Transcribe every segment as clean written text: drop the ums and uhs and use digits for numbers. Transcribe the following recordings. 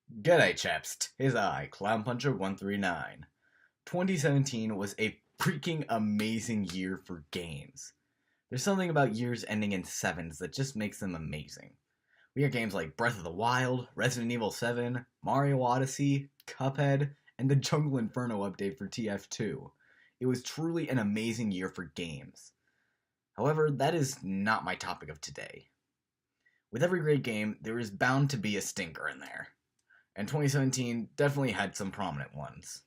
G'day chaps, tis I, Clown Puncher 139. 2017 was a freaking amazing year for games. There's something about years ending in sevens that just makes them amazing. We got games like Breath of the Wild, Resident Evil 7, Mario Odyssey, Cuphead, and the Jungle Inferno update for TF2. It was truly an amazing year for games. However, that is not my topic of today. With every great game, there is bound to be a stinker in there. And 2017 definitely had some prominent ones.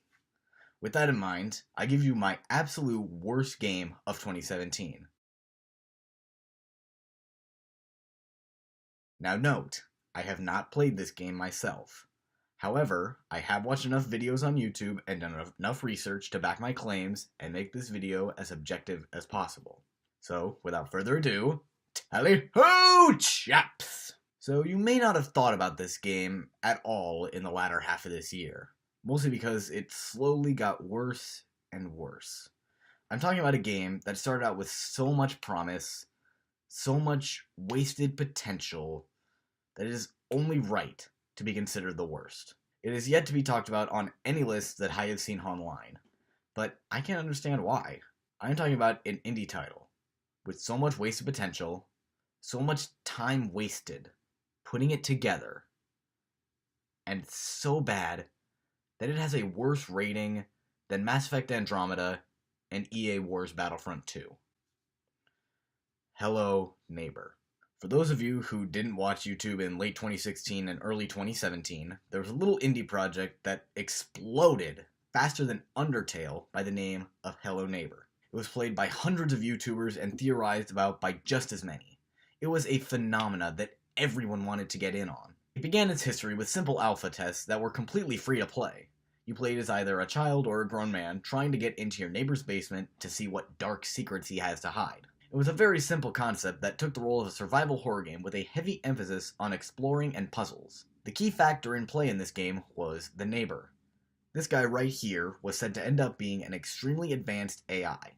With that in mind, I give you my absolute worst game of 2017. Now note, I have not played this game myself. However, I have watched enough videos on YouTube and done enough research to back my claims and make this video as objective as possible. So, without further ado, tally-ho, chaps! So you may not have thought about this game at all in the latter half of this year, mostly because it slowly got worse and worse. I'm talking about a game that started out with so much promise, so much wasted potential, that it is only right to be considered the worst. It is yet to be talked about on any list that I have seen online, but I can't understand why. I'm talking about an indie title with so much wasted potential, so much time wasted putting it together, and it's so bad that it has a worse rating than Mass Effect Andromeda and EA Wars Battlefront 2. Hello, Neighbor. For those of you who didn't watch YouTube in late 2016 and early 2017, there was a little indie project that exploded faster than Undertale by the name of Hello Neighbor. It was played by hundreds of YouTubers and theorized about by just as many. It was a phenomena that everyone wanted to get in on. It began its history with simple alpha tests that were completely free to play. You played as either a child or a grown man trying to get into your neighbor's basement to see what dark secrets he has to hide. It was a very simple concept that took the role of a survival horror game with a heavy emphasis on exploring and puzzles. The key factor in play in this game was the neighbor. This guy right here was said to end up being an extremely advanced AI.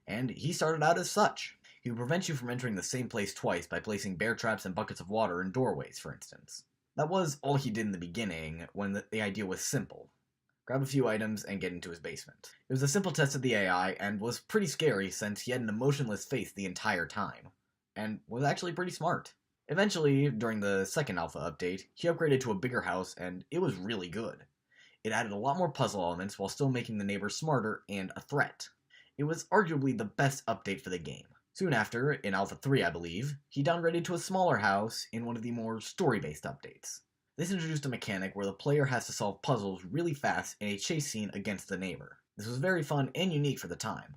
And he started out as such. He would prevent you from entering the same place twice by placing bear traps and buckets of water in doorways, for instance. That was all he did in the beginning, when the idea was simple. Grab a few items and get into his basement. It was a simple test of the AI, and was pretty scary since he had an emotionless face the entire time, and was actually pretty smart. Eventually, during the second alpha update, he upgraded to a bigger house, and it was really good. It added a lot more puzzle elements while still making the neighbor smarter and a threat. It was arguably the best update for the game. Soon after, in Alpha 3 I believe, he downgraded to a smaller house in one of the more story-based updates. This introduced a mechanic where the player has to solve puzzles really fast in a chase scene against the neighbor. This was very fun and unique for the time.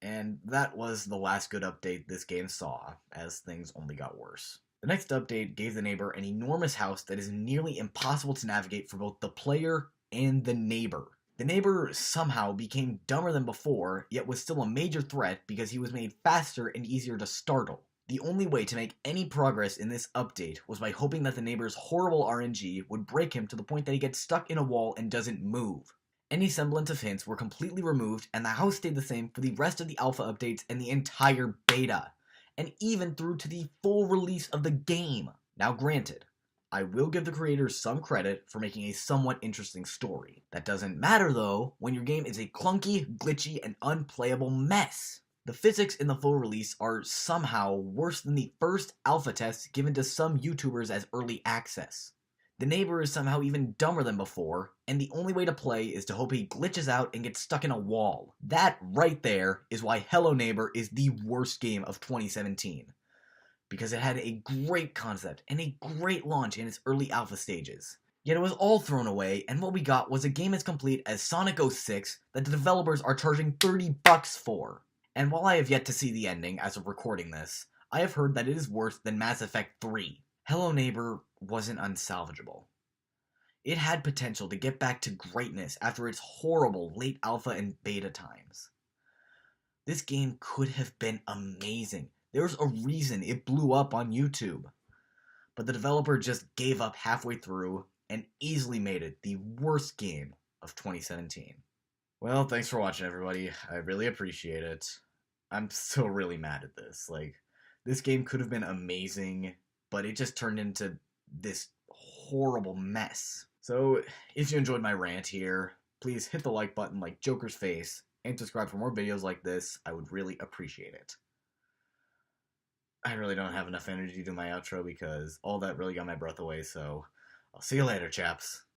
And that was the last good update this game saw, as things only got worse. The next update gave the neighbor an enormous house that is nearly impossible to navigate for both the player and the neighbor. The neighbor somehow became dumber than before, yet was still a major threat because he was made faster and easier to startle. The only way to make any progress in this update was by hoping that the neighbor's horrible RNG would break him to the point that he gets stuck in a wall and doesn't move. Any semblance of hints were completely removed, and the house stayed the same for the rest of the alpha updates and the entire beta, and even through to the full release of the game. Now granted, I will give the creators some credit for making a somewhat interesting story. That doesn't matter though when your game is a clunky, glitchy, and unplayable mess. The physics in the full release are somehow worse than the first alpha tests given to some YouTubers as early access. The neighbor is somehow even dumber than before, and the only way to play is to hope he glitches out and gets stuck in a wall. That right there is why Hello Neighbor is the worst game of 2017. Because it had a great concept and a great launch in its early alpha stages. Yet it was all thrown away, and what we got was a game as complete as Sonic 06 that the developers are charging $30 for. And while I have yet to see the ending as of recording this, I have heard that it is worse than Mass Effect 3. Hello Neighbor wasn't unsalvageable. It had potential to get back to greatness after its horrible late alpha and beta times. This game could have been amazing. There's a reason it blew up on YouTube. But the developer just gave up halfway through and easily made it the worst game of 2017. Well, thanks for watching, everybody. I really appreciate it. I'm still really mad at this. This game could have been amazing, but it just turned into this horrible mess. So, if you enjoyed my rant here, please hit the like button like Joker's face and subscribe for more videos like this. I would really appreciate it. I really don't have enough energy to do my outro because all that really got my breath away, so I'll see you later, chaps.